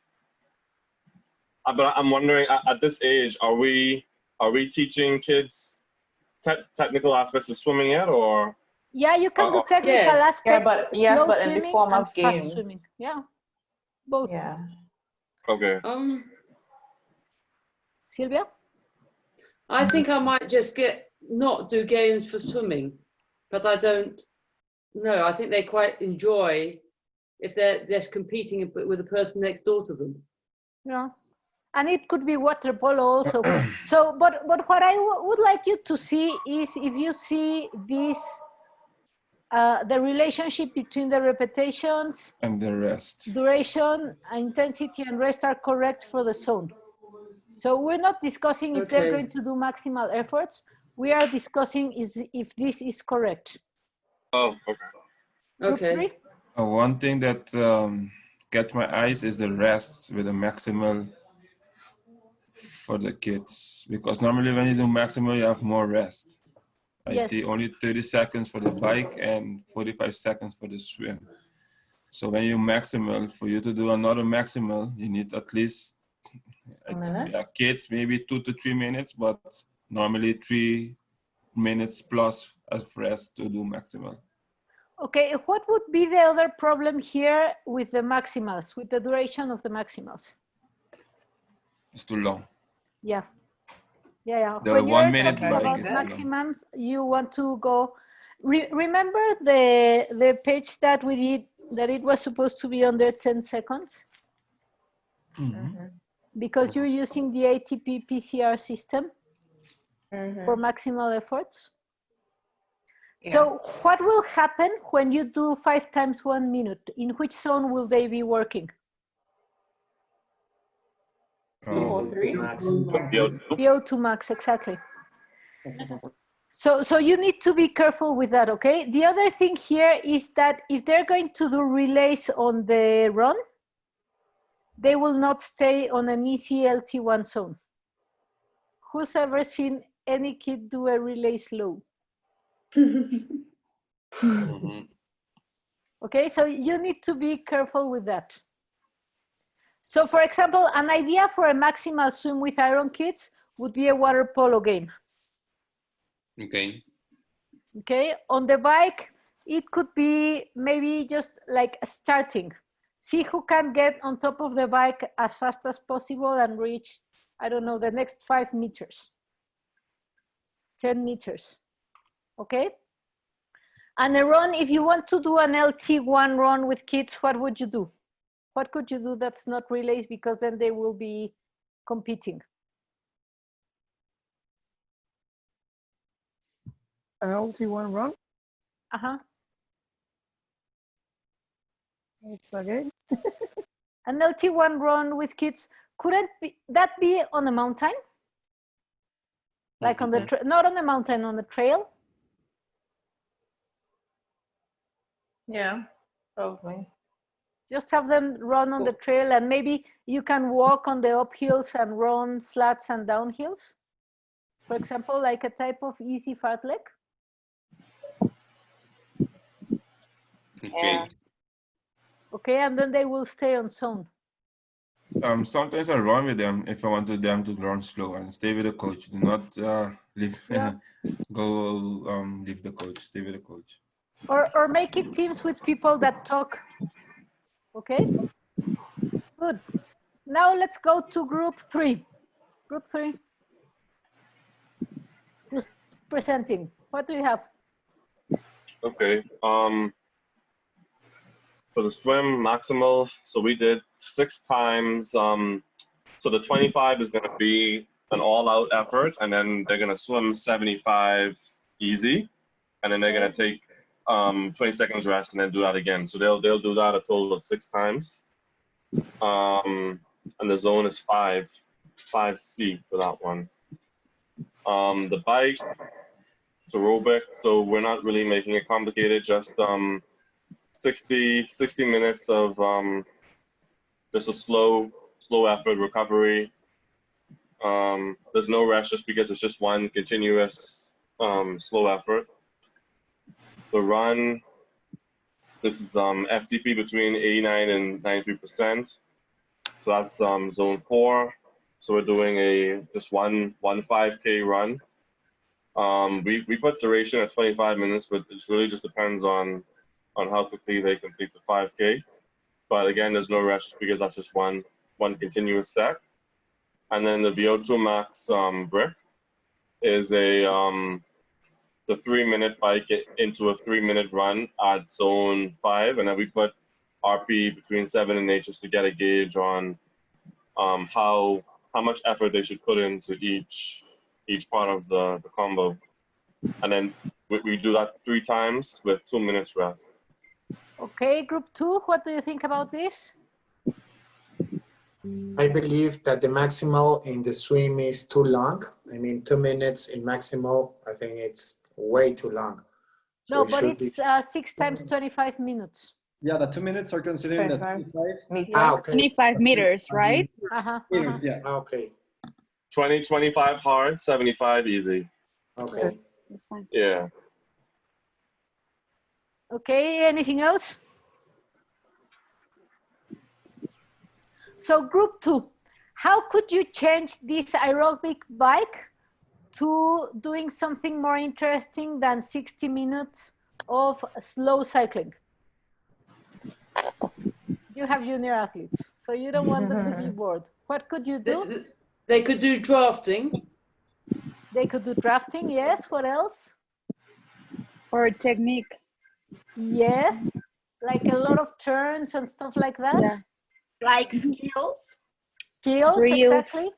But I'm wondering, at this age, are we teaching kids technical aspects of swimming yet, or? Yeah, you can do technical aspects. Yeah, but in the form of games. Swimming. Yeah, both. Yeah. Okay. Sylvia? I think I might just not do games for swimming, but I don't know. I think they quite enjoy if they're just competing with the person next door to them. Yeah, and it could be water polo also. So, but what I would like you to see is if you see this, the relationship between the repetitions and the rest, duration, intensity, and rest are correct for the zone. So we're not discussing if they're going to do maximal efforts. We are discussing if this is correct. Oh, okay. Okay. One thing that catch my eyes is the rest with the maximal for the kids, because normally when you do maximal, you have more rest. I see only 30 seconds for the bike and 45 seconds for the swim. So when you maximal, for you to do another maximal, you need at least kids, maybe 2 to 3 minutes, but normally 3 minutes plus as rest to do maximal. Okay, what would be the other problem here with the maximals, with the duration of the maximals? It's too long. Yeah. Yeah. The When you 1 are minute talking bike about is too long. maximums, you want to go. Remember the page that we did, that it was supposed to be under 10 seconds? Because you're using the ATP PCR system for maximal efforts. So what will happen when you do 5 times 1 minute? In which zone will they be working? 2 or 3? VO2 max, exactly. So you need to be careful with that, okay? The other thing here is that if they're going to do relays on the run, they will not stay on an easy LT1 zone. Who's ever seen any kid do a relay slow? Okay, so you need to be careful with that. So for example, an idea for a maximal swim with iron kids would be a water polo game. Okay. Okay, on the bike, it could be maybe just like starting. See who can get on top of the bike as fast as possible and reach, I don't know, the next 5 meters, 10 meters, okay? And a run, if you want to do an LT1 run with kids, what would you do? What could you do that's not relays, because then they will be competing? An LT1 run? It's again. An LT1 run with kids, couldn't that be on a mountain? Like on the, not on the mountain, on the trail? Yeah, probably. Just have them run on the trail, and maybe you can walk on the uphills and run flats and downhills. For example, like a type of easy fartlek. Okay. Okay, and then they will stay on zone. Sometimes I run with them if I want them to run slow, and stay with the coach. Do not leave leave the coach. Stay with the coach. Or make it teams with people that talk. Okay, good. Now let's go to group 3. Group 3. Who's presenting? What do you have? Okay. For the swim maximal, so we did 6 times. So the 25 is going to be an all-out effort, and then they're going to swim 75 easy, and then they're going to take 20 seconds rest and then do that again. So they'll do that a total of 6 times. And the zone is 5C for that one. The bike, it's aerobic, so we're not really making it complicated, just 60 minutes of just a slow effort recovery. There's no rest just because it's just one continuous slow effort. The run, this is FTP between 89 and 93%. So that's zone 4. So we're doing just one 5K run. We put duration at 25 minutes, but it really just depends on how quickly they complete the 5K. But again, there's no rest just because that's just one continuous set. And then the VO2 max brick is a 3-minute bike into a 3-minute run at zone 5, and then we put RP between 7 and 8 just to get a gauge on how much effort they should put into each part of the combo. And then we do that 3 times with 2 minutes rest. Okay, group 2, what do you think about this? I believe that the maximal in the swim is too long. I mean, 2 minutes in maximal, I think it's way too long. So No, but it's 6 times 25 minutes. Yeah, the 2 minutes are considering the 25. Okay. 25 meters, right? Meters, yeah. Okay. 25 hard, 75 easy. Okay. That's fine. Yeah. Okay, anything else? So group 2, how could you change this aerobic bike to doing something more interesting than 60 minutes of slow cycling? You have junior athletes, so you don't want them to be bored. What could you do? They could do drafting. They could do drafting, yes. What else? Or technique. Yes, like a lot of turns and stuff like that. Yeah. Like skills? Skills, Drills. exactly.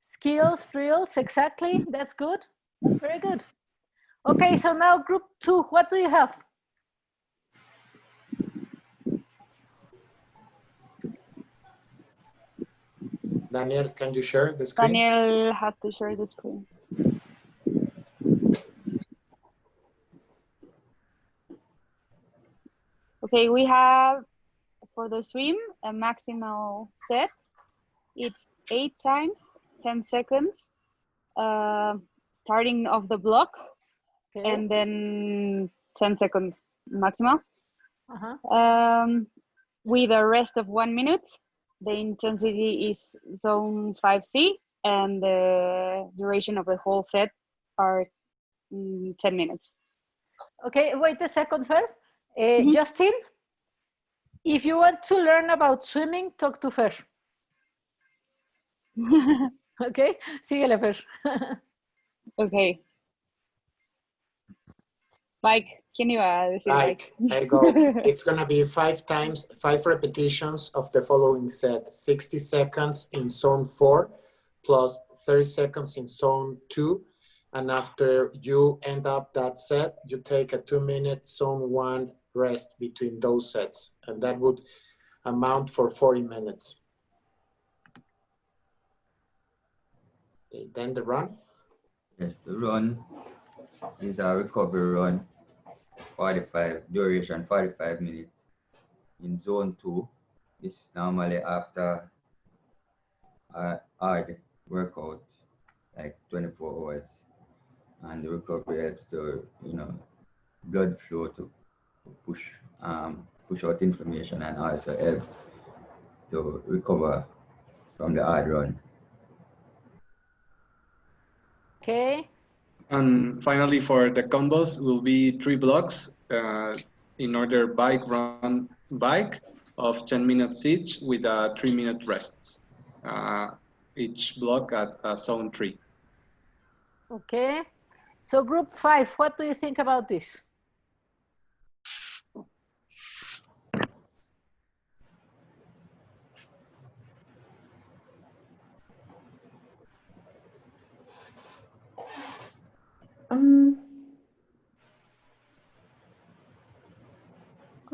Skills, drills, exactly. That's good. Very good. Okay, so now group 2, what do you have? Daniel, can you share the screen? Daniel had to share the screen. Okay, we have for the swim a maximal set. It's 8 times 10 seconds, starting of the block, Okay. and then 10 seconds maximal. With a rest of 1 minute. The intensity is zone 5C, and the duration of the whole set are 10 minutes. Okay, wait a second, Fer. Justin, if you want to learn about swimming, talk to Fer. Okay, síguele, Fer. Okay. Mike, ¿quién iba a decir Like, I go. It's gonna be 5 times, 5 repetitions of the following set: 60 seconds in zone 4, plus 30 seconds in zone 2. And after you end up that set, you take a 2-minute zone 1 rest between those sets. And that would amount for 40 minutes. Okay, then the run. Yes, the run is a recovery run, 45, duration 45 minutes. In zone 2, it's normally after a hard workout, like 24 hours. And the recovery helps to, blood flow to push out inflammation, and also help to recover from the hard run. Okay. And finally, for the combos, will be 3 blocks in order bike, run, bike of 10 minutes each with a 3-minute rest. Each block at zone 3. Okay. So group 5, what do you think about this?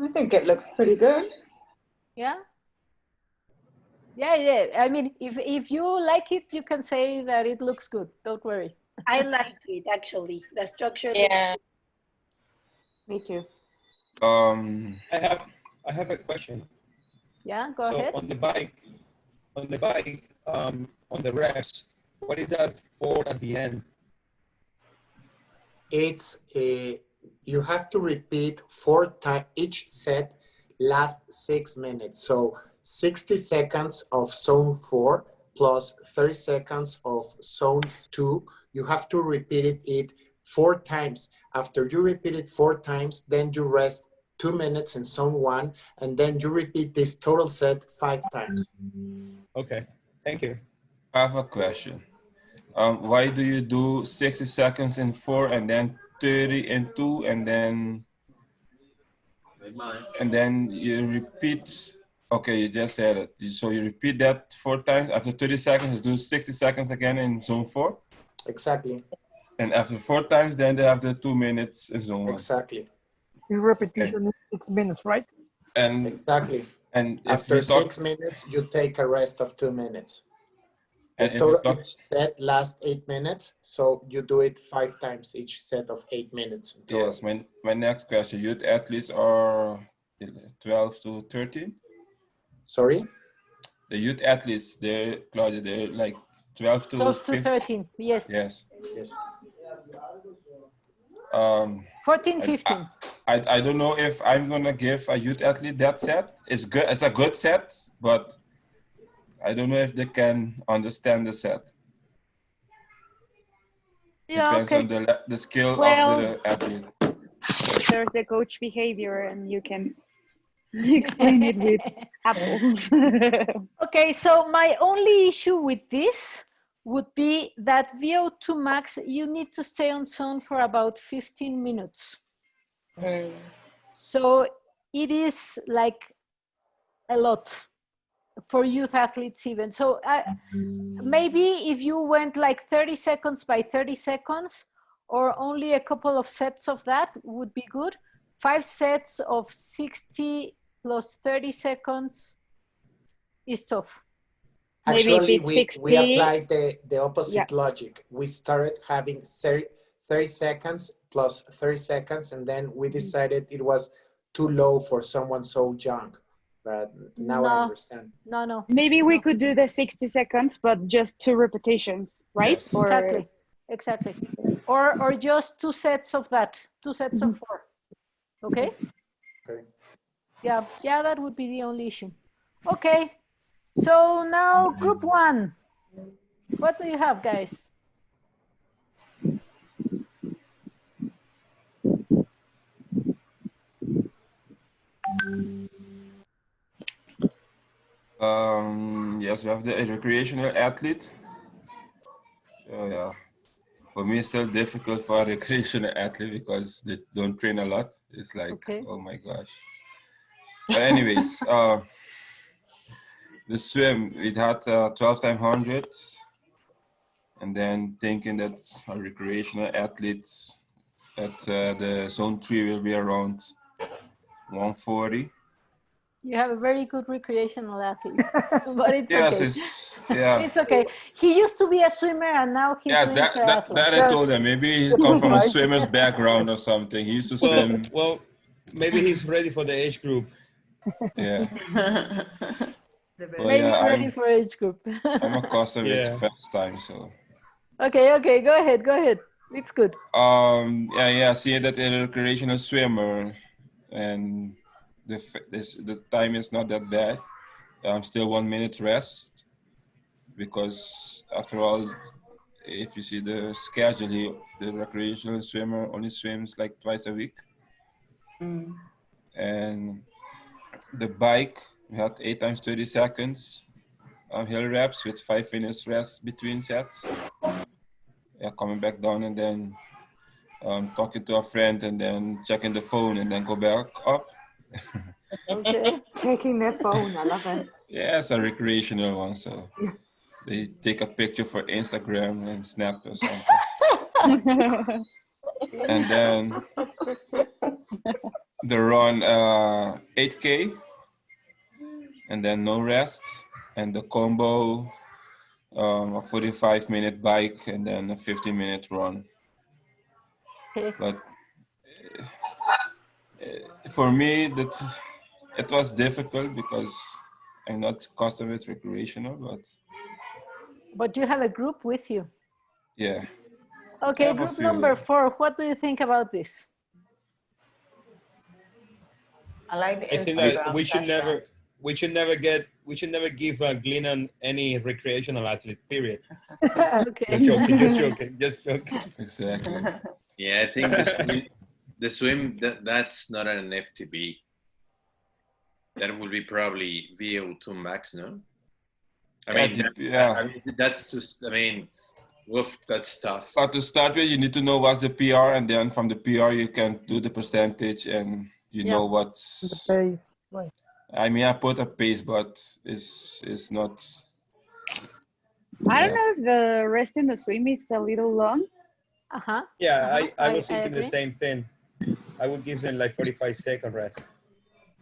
I think it looks pretty good. Yeah? Yeah. I mean, if you like it, you can say that it looks good. Don't worry. I like it, actually. The structure. Yeah. Me too. I have a question. Yeah, go ahead. On the bike, on the rest, what is that for at the end? It's you have to repeat 4 times. Each set lasts 6 minutes. So 60 seconds of zone 4 plus 30 seconds of zone 2. You have to repeat it 4 times. After you repeat it 4 times, then you rest 2 minutes in zone 1, and then you repeat this total set 5 times. Okay, thank you. I have a question. Why do you do 60 seconds in 4 and then 30 in 2 and then you repeat? Okay, you just said it. So you repeat that 4 times. After 30 seconds, you do 60 seconds again in zone 4? Exactly. And after 4 times, then they have the 2 minutes in zone 1. Exactly. Each repetition is 6 minutes, right? And exactly. And after 6 minutes, you take a rest of 2 minutes. The total each set lasts 8 minutes, so you do it 5 times each set of 8 minutes. Yes, my next question, youth athletes are 12 to 13? Sorry? The youth athletes, Claudia, they're like 12 to 13, yes. Yes. 14, 15. I don't know if I'm gonna give a youth athlete that set. It's good. It's a good set, but I don't know if they can understand the set. Yeah, Depends okay. on the skill Well, of the athlete. There's the coach behavior, and you can explain it with apples. Okay, so my only issue with this would be that VO2 max, you need to stay on zone for about 15 minutes. So it is like a lot for youth athletes even. So maybe if you went like 30 seconds by 30 seconds, or only a couple of sets of that would be good. 5 sets of 60 plus 30 seconds is tough. Actually, we applied the opposite logic. We started having 30 seconds plus 30 seconds, and then we decided it was too low for someone so young. But now I understand. No. Maybe we could do the 60 seconds, but just 2 repetitions, right? Yes. Or... Exactly. Or just 2 sets of that, 2 sets of 4. Okay? Okay. Yeah, that would be the only issue. Okay. So now group 1. What do you have, guys? Yes, we have the recreational athlete. So yeah, for me it's still difficult for a recreational athlete because they don't train a lot. It's like, oh my gosh. But anyways, the swim, it had 12 times 100. And then thinking that our recreational athletes at the zone 3 will be around 140. You have a very good recreational athlete, but it's Yes, okay. it's okay. He used to be a swimmer and now he's doing that I told him. Maybe he come from a swimmer's background or something. He used to swim. Well, maybe he's ready for the age group. Yeah. Maybe ready for age group. I'm accustomed with fast time, so. Okay, go ahead. It's good. Seeing that a recreational swimmer and the time is not that bad. Still 1 minute rest, because after all, if you see the schedule, the recreational swimmer only swims like twice a week. And the bike, we had 8 times 30 seconds hill reps with 5 minutes rest between sets. Coming back down and then talking to a friend and then checking the phone and then go back up. Okay. Checking their phone, I love it. Yeah, it's a recreational one, so they take a picture for Instagram and Snap or something. And then the run 8K, and then no rest, and the combo a 45-minute bike and then a 15-minute run. Okay. But for me, it was difficult because I'm not accustomed with recreational, but you have a group with you. Yeah. Okay, group number 4. What do you think about this? I like the I think that we should never give Glennon any recreational athlete, period. Okay. Just joking. Exactly. Yeah, I think the swim, that's not an FTB. That will be probably VO2 max, no? I mean, that's just, woof, that's tough. But to start with, you need to know what's the PR, and then from the PR, you can do the percentage and you know what's... The pace, right. I mean, I put a pace, but it's not... I don't know if the rest in the swim is a little long. Yeah, I was thinking the same thing. I would give them like 45-second rest.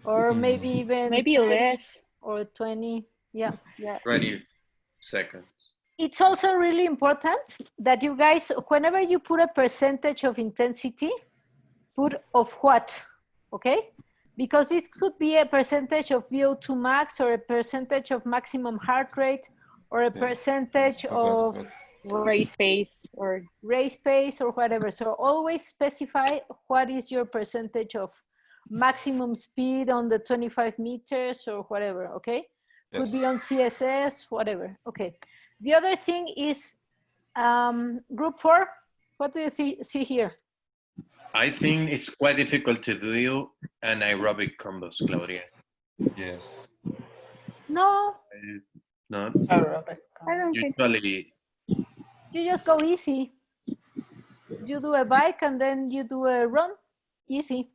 Or maybe even... Maybe less. Or 20, yeah. 20 seconds. It's also really important that you guys, whenever you put a percentage of intensity, put of what, okay? Because it could be a percentage of VO2 max, or a percentage of maximum heart rate, or a percentage of race pace or whatever. So always specify what is your percentage of maximum speed on the 25 meters or whatever, okay? Could be on CSS, whatever, okay. The other thing is group 4. What do you see here? I think it's quite difficult to do anaerobic combos, Claudia. Yes. No. Not. Aerobic. I don't think. Usually, You just go easy. You do a bike and then you do a run. Easy.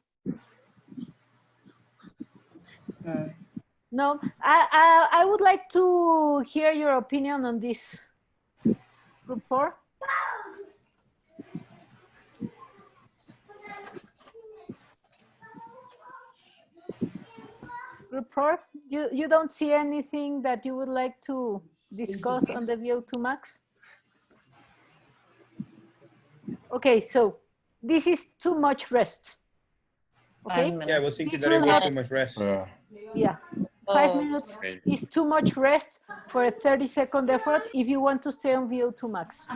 No, I would like to hear your opinion on this. Group 4. Group 4, you don't see anything that you would like to discuss on the VO2 max? Okay, so this is too much rest. Okay? Yeah, I was thinking This that it will was not- too much rest. Yeah, 5 minutes is too much rest for a 30-second effort if you want to stay on VO2 max.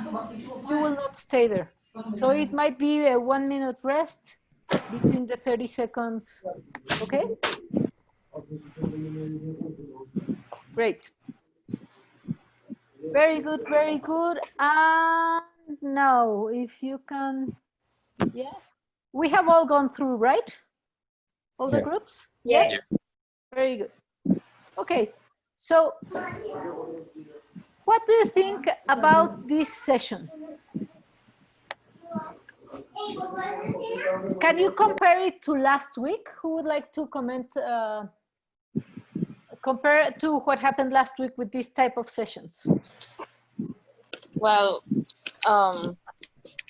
You will not stay there. So it might be a 1 minute rest between the 30 seconds, okay? Great. Very good, very good. And now, if you can, yeah. We have all gone through, right? All the Yes. groups? Yes. Very good. Okay, so what do you think about this session? Can you compare it to last week? Who would like to comment? Compare it to what happened last week with this type of sessions? Well,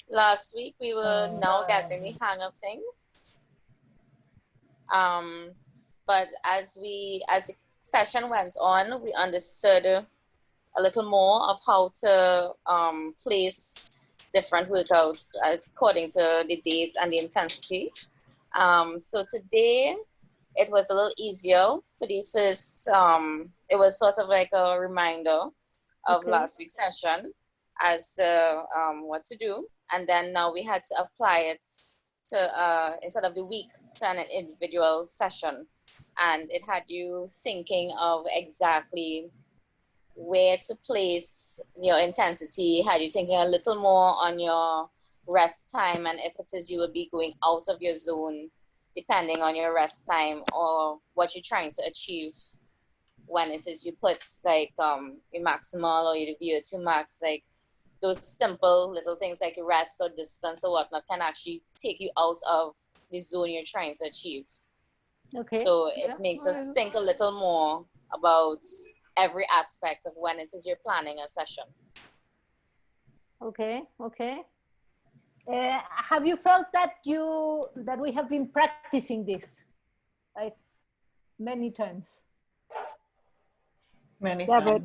last week we were now getting the hang of things. But as the session went on, we understood a little more of how to place different workouts according to the dates and the intensity. So today it was a little easier for the first, it was sort of like a reminder of Okay. last week's session as to what to do. And then now we had to apply it to, instead of the week, to an individual session. And it had you thinking of exactly where to place your intensity, had you thinking a little more on your rest time, and if it is you will be going out of your zone depending on your rest time or what you're trying to achieve. When it is you put like your maximal or your VO2 max, like those simple little things like your rest or distance or whatnot can actually take you out of the zone you're trying to achieve. Okay. So Yeah, it makes well, us think a little more about every aspect of when it is you're planning a session. Okay, okay. Have you felt that we have been practicing this like many times? Yeah, but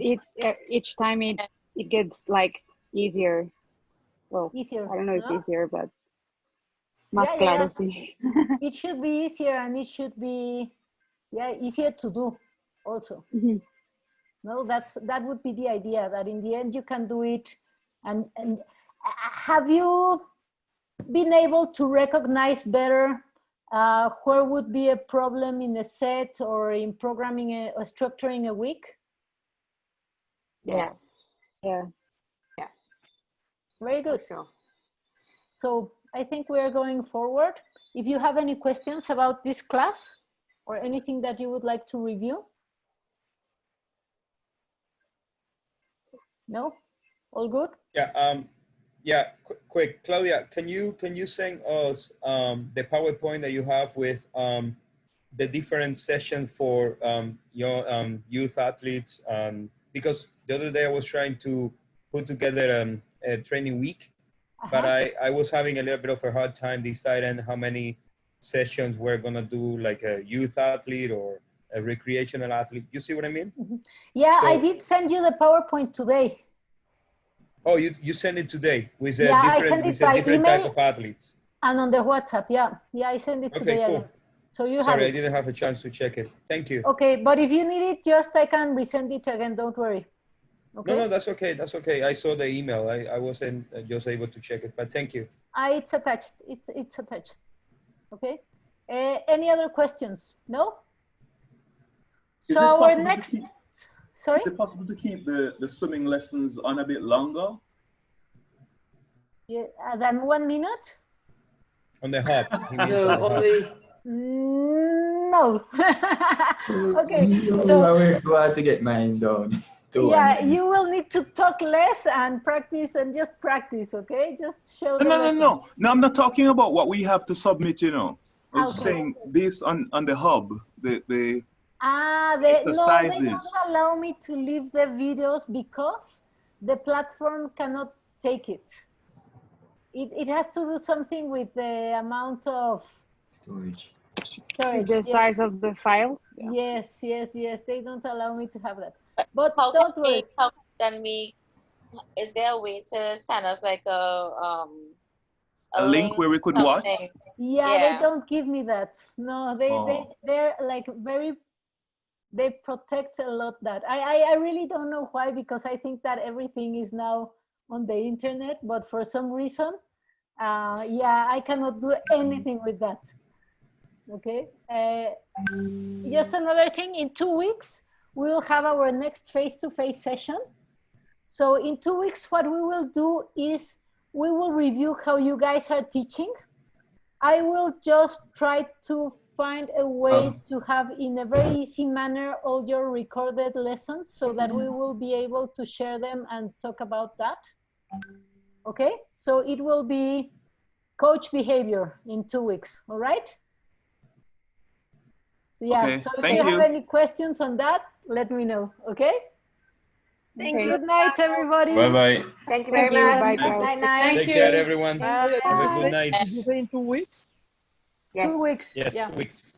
each time it gets like easier. Well, easier. I don't know if No? easier, but más Yeah, claro, yeah. sí. It should be easier and it should be easier to do also. No, that would be the idea, that in the end you can do it. And have you been able to recognize better where would be a problem in a set or in programming or structuring a week? Yes. Yeah. Yeah. Very good. Sure. So I think we are going forward. If you have any questions about this class or anything that you would like to review? No? All good? Yeah. Yeah. Quick, Claudia, can you send us the PowerPoint that you have with the different sessions for your youth athletes? Because the other day I was trying to put together a training week, but I was having a little bit of a hard time deciding how many sessions we're gonna do, like a youth athlete or a recreational athlete. You see what I mean? Yeah, So- I did send you the PowerPoint today. Oh, you sent it today with a Yeah, I different, sent it with a by different type email. of athletes. And on the WhatsApp, yeah. Yeah, I sent it today. Okay, cool. Aya. So you have Sorry, I it. didn't have a chance to check it. Thank you. Okay, but if you need it, just I can resend it again, don't worry. Okay? No, that's okay. That's okay. I saw the email. I wasn't just able to check it, but thank you. It's attached. It's attached. Okay. Any other questions? No? Is So it our possible to next, keep- sorry? Is it possible to keep the swimming lessons on a bit longer? Yeah, than 1 minute? On the hub. he means No, on the on hub. the No. Okay, I so will go out to get mine done. Yeah, you will need to talk less and practice and just practice, okay? Just show the lesson. No, I'm not talking about what we have to submit, you know. I was saying this on the hub, the no, they exercises. don't allow me to leave the videos because the platform cannot take it. It has to do something with the amount of storage. The size of the files. Yeah. Yes. They don't allow me to have that. But how don't worry. Is there a way to send us like a link where we could watch? Yeah, they don't give me that. No, they're like they protect a lot that. I really don't know why, because I think that everything is now on the internet, but for some reason, I cannot do anything with that. Okay. Just another thing, in 2 weeks, we will have our next face-to-face session. So in 2 weeks, what we will do is we will review how you guys are teaching. I will just try to find a way to have in a very easy manner all your recorded lessons so that we will be able to share them and talk about that. Okay, so it will be coach behavior in 2 weeks, all right? So yeah, okay, so if you have any questions on that, let me know, okay? Thank you. Good night, everybody. Bye-bye. Thank you very much. Bye, Night. Take care, everyone. Have a good night. Did you say in 2 weeks? Yes. 2 weeks. Yes, Yeah. 2 weeks.